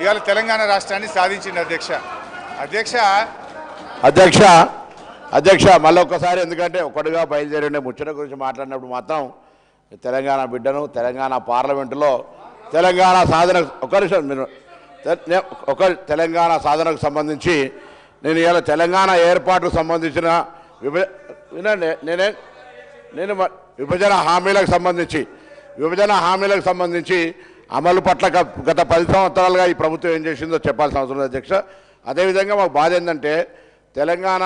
ఇవాళ తెలంగాణ రాష్ట్రాన్ని సాధించింది అధ్యక్ష మళ్ళీ ఒక్కసారి, ఎందుకంటే ఒకటిగా బయలుదేరి ముచ్చట గురించి మాట్లాడినప్పుడు మాత్రం తెలంగాణ బిడ్డను తెలంగాణ పార్లమెంటులో తెలంగాణ సాధన తెలంగాణ సాధనకు సంబంధించి నేను ఇవాళ తెలంగాణ ఏర్పాటుకు సంబంధించిన నేను విభజన హామీలకు సంబంధించి అమలు పట్ల గత 10 సంవత్సరాలుగా ఈ ప్రభుత్వం ఏం చేసిందో చెప్పాల్సిన అవసరం ఉంది అధ్యక్ష. అదేవిధంగా మాకు బాధ ఏంటంటే తెలంగాణ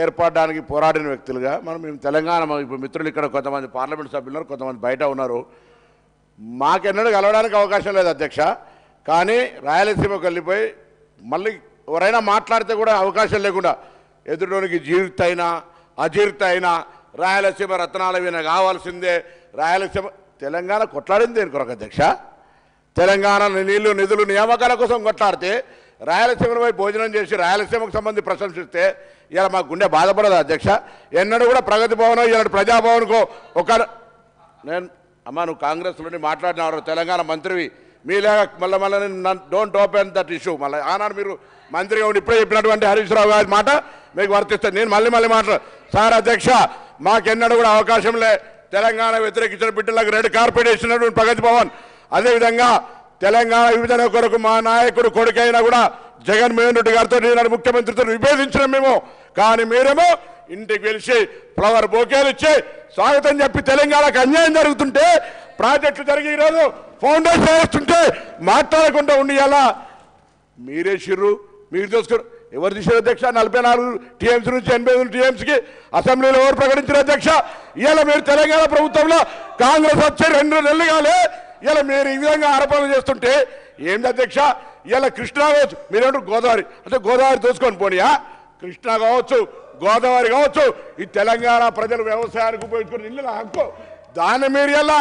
ఏర్పడడానికి పోరాడిన వ్యక్తులుగా మేము తెలంగాణ ఇప్పుడు మిత్రులు ఇక్కడ కొంతమంది పార్లమెంట్ సభ్యులు ఉన్నారు, కొంతమంది బయట ఉన్నారు. మాకెన్నడూ కలవడానికి అవకాశం లేదు అధ్యక్ష. కానీ రాయలసీమకు వెళ్ళిపోయి మళ్ళీ ఎవరైనా మాట్లాడితే కూడా అవకాశం లేకుండా ఎదురులోనికి జీవిత అయినా అజీర్త అయినా రాయలసీమ రత్నాల విన కావాల్సిందే. రాయలసీమ తెలంగాణ కొట్లాడింది దేని కొరకు అధ్యక్ష? తెలంగాణ నీళ్లు నిధులు నియామకాల కోసం కొట్లాడితే రాయలసీమపై భోజనం చేసి రాయలసీమకు సంబంధించి ప్రశంసిస్తే ఇలా మాకు గుండె బాధపడదు అధ్యక్ష. ఎన్నడూ కూడా ప్రగతి భవన్ ఇలా ప్రజాభవన్కో నేను నువ్వు కాంగ్రెస్లోని మాట్లాడినారు, తెలంగాణ మంత్రివి, మీలాగా మళ్ళీ డోంట్ ఓపెన్ దట్ ఇష్యూ. మళ్ళీ ఆనాడు మీరు మంత్రిగా ఉండి ఇప్పుడే చెప్పినటువంటి హరీష్ రావు గారి మాట మీకు వర్తిస్తుంది. నేను మళ్ళీ మాట్లాడు సార్ అధ్యక్ష, మాకెన్నడూ కూడా అవకాశం లే తెలంగాణ వ్యతిరేకించిన బిడ్డలకు రెడ్ కార్పెట్ ఇచ్చినటువంటి ప్రగతి భవన్. అదేవిధంగా తెలంగాణ విభజన కొరకు మా నాయకుడు కొడుకైనా కూడా జగన్మోహన్ రెడ్డి గారితో నేను ముఖ్యమంత్రితో విభేదించిన మేము. కానీ మీరేమో ఇంటికి పిలిచి ఫ్లవర్ బొకేలు ఇచ్చి స్వాగతం చెప్పి తెలంగాణకు అన్యాయం జరుగుతుంటే, ప్రాజెక్టులు జరిగి ఈరోజు ఫౌండేషన్ వేస్తుంటే మాట్లాడకుండా ఉండి ఎలా మీరే షిర్రు మీరు చూసుకోరు. ఎవరు తీసారు అధ్యక్ష? 44 టీఎంసీ నుంచి 88 టీఎంసీకి అసెంబ్లీలో ఎవరు ప్రకటించారు అధ్యక్ష? ఇలా మీరు తెలంగాణ ప్రభుత్వంలో కాంగ్రెస్ వచ్చి 2 నెలలు కాలే ఇలా మీరు ఈ విధంగా ఆరోపణలు చేస్తుంటే ఏంటి అధ్యక్ష? ఇలా కృష్ణా కావచ్చు, మీరేంటారు గోదావరి అంటే గోదావరి దోచుకొని పోనీయా? కృష్ణా కావచ్చు, గోదావరి కావచ్చు, ఈ తెలంగాణ ప్రజలు వ్యవసాయానికి ఉపయోగించుకుని ఇల్లు హక్కు, దాన్ని మీరు ఎలా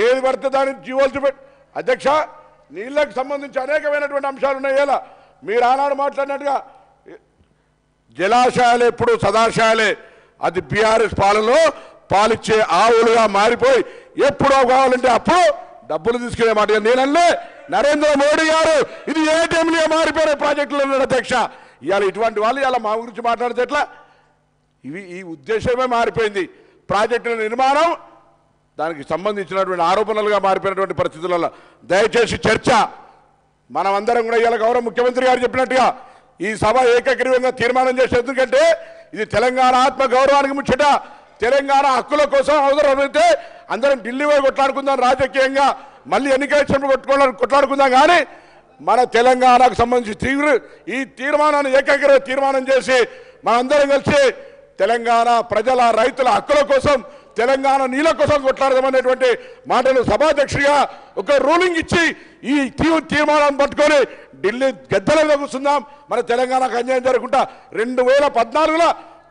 ఏది పడితే దాన్ని జీవోలు చూపెట్టి అధ్యక్ష. నీళ్ళకు సంబంధించి అనేకమైనటువంటి అంశాలు ఉన్నాయి. ఇలా మీరు ఆనాడు మాట్లాడినట్టుగా జలాశయాలు ఎప్పుడు సదాశయాలే, అది బీఆర్ఎస్ పాలనలో పాలిచ్చే ఆవులుగా మారిపోయి ఎప్పుడో కావాలంటే అప్పుడు డబ్బులు తీసుకునే మాట. నేనల్లే నరేంద్ర మోడీ గారు ఇది ఏటీఎంలుగా మారిపోయిన ప్రాజెక్టులు ఉన్నాడు అధ్యక్ష. ఇవాళ ఇటువంటి వాళ్ళు ఇలా మా గురించి మాట్లాడితే ఎట్లా? ఈ ఉద్దేశమే మారిపోయింది. ప్రాజెక్టుల నిర్మాణం దానికి సంబంధించినటువంటి ఆరోపణలుగా మారిపోయినటువంటి పరిస్థితులలో దయచేసి చర్చ మనమందరం కూడా ఇవాళ గౌరవ ముఖ్యమంత్రి గారు చెప్పినట్టుగా ఈ సభ ఏకగ్రీవంగా తీర్మానం చేసే, ఎందుకంటే ఇది తెలంగాణ ఆత్మ గౌరవానికి ముచ్చట. తెలంగాణ హక్కుల కోసం అవసరమైతే అందరం ఢిల్లీ పోయి కొట్లాడుకుందాం, రాజకీయంగా మళ్ళీ ఎన్నికలు కొట్లాడుకుందాం. కానీ మన తెలంగాణకు సంబంధించి ఈ తీర్మానాన్ని ఏకగ్రీవ తీర్మానం చేసి మనందరం కలిసి తెలంగాణ ప్రజల రైతుల హక్కుల కోసం తెలంగాణ నీళ్ళ కోసం కొట్లాడదామనేటువంటి మాటలు సభాధ్యక్షుడిగా ఒక రూలింగ్ ఇచ్చి ఈ తీర్మానాన్ని పట్టుకొని ఢిల్లీ గద్దెలలో కూర్చుందాం. మన తెలంగాణకు అన్యాయం జరగకుండా 2014లో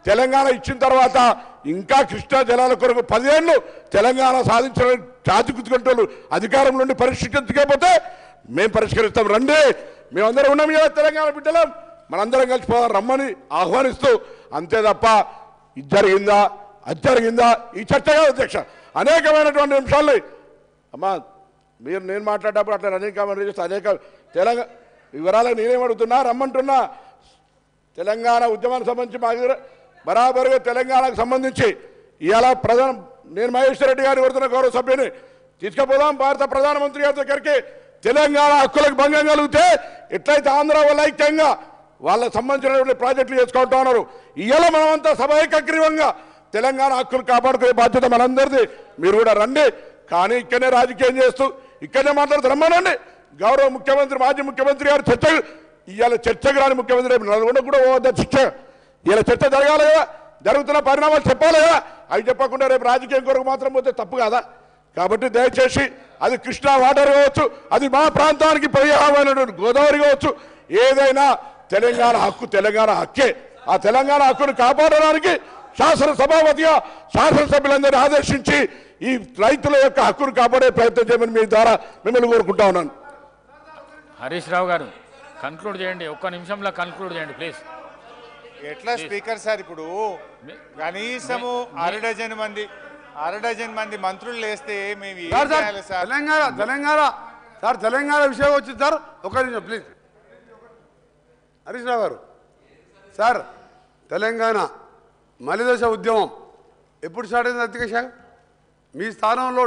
తెలంగాణ ఇచ్చిన తర్వాత ఇంకా కృష్ణా జలాల కొరకు 10 ఏళ్ళు తెలంగాణ సాధించిన చాచుకుతుకుంటూ అధికారం నుండి పరిష్కరించకపోతే మేము పరిష్కరిస్తాం. రండి, మేమందరం ఉన్నాం కదా తెలంగాణ బిడ్డలం, మనందరం కలిసిపోదాం రమ్మని ఆహ్వానిస్తూ, అంతే తప్ప ఇది జరిగిందా అది జరిగిందా ఈ చర్చ కాదు అధ్యక్ష. అనేకమైనటువంటి అంశాలు నేను మాట్లాడేటప్పుడు అట్లా అనేక తెలంగాణ వివరాలకు నేనేమడుగుతున్నా రమ్మంటున్నా. తెలంగాణ ఉద్యమానికి సంబంధించి మా దగ్గర బరాబరుగా తెలంగాణకు సంబంధించి ఇవాళ నేను మహేశ్వర్ రెడ్డి గారిని కోరుతున్న గౌరవ సభ్యుని తీసుకుపోదాం భారత ప్రధానమంత్రి గారి దగ్గరికి. తెలంగాణ హక్కులకు భంగం కలిగితే ఎట్లయితే ఆంధ్ర వల్ల ఐక్యంగా వాళ్ళకు సంబంధించినటువంటి ప్రాజెక్టులు చేసుకుంటా ఉన్నారు, ఇవాళ మనమంతా సభ ఏకగ్రీవంగా తెలంగాణ హక్కులు కాపాడుకునే బాధ్యత మనందరిది. మీరు కూడా రండి, కానీ ఇక్కడనే రాజకీయం చేస్తూ ఇక్కడనే మాట్లాడుతూ రమ్మనండి. గౌరవ ముఖ్యమంత్రి మాజీ ముఖ్యమంత్రి గారు ఇవాళ చర్చకు రాని ముఖ్యమంత్రి నల్గొండ కూడా పోవద్దా చర్చ? ఇలా చర్చ జరగాలి కదా, జరుగుతున్న పరిణామాలు చెప్పాలి కదా. అవి చెప్పకుండా రేపు రాజకీయం కొరకు మాత్రం పోతే తప్పు కాదా? కాబట్టి దయచేసి అది కృష్ణా వాటర్ కావచ్చు, అది మా ప్రాంతానికి పర్యావరణమైనటువంటి గోదావరి కావచ్చు, ఏదైనా తెలంగాణ హక్కు తెలంగాణ హక్కే. ఆ తెలంగాణ హక్కును కాపాడడానికి శాసనసభాపతిగా శాసనసభ్యులందరినీ ఆదేశించి ఈ రైతుల యొక్క హక్కును కాపాడే ప్రయత్నం చేయమని మీ ద్వారా మిమ్మల్ని కోరుకుంటా ఉన్నాను. హరీష్ రావు గారు కన్క్లూడ్ చేయండి, ఒక్క నిమిషంలో కన్క్లూడ్ చేయండి ప్లీజ్. ఎట్లా స్పీకర్ సార్, ఇప్పుడు కనీసము అర డజన్ మంది మంత్రులు లేస్తే మేము తెలంగాణ విషయం వచ్చింది సార్, ఒక నిమిషం ప్లీజ్. హరీష్ రావు గారు సార్ తెలంగాణ మలిదశ ఉద్యమం ఎప్పుడు స్టార్ట్ అయింది అధ్యక్ష? మీ స్థానంలో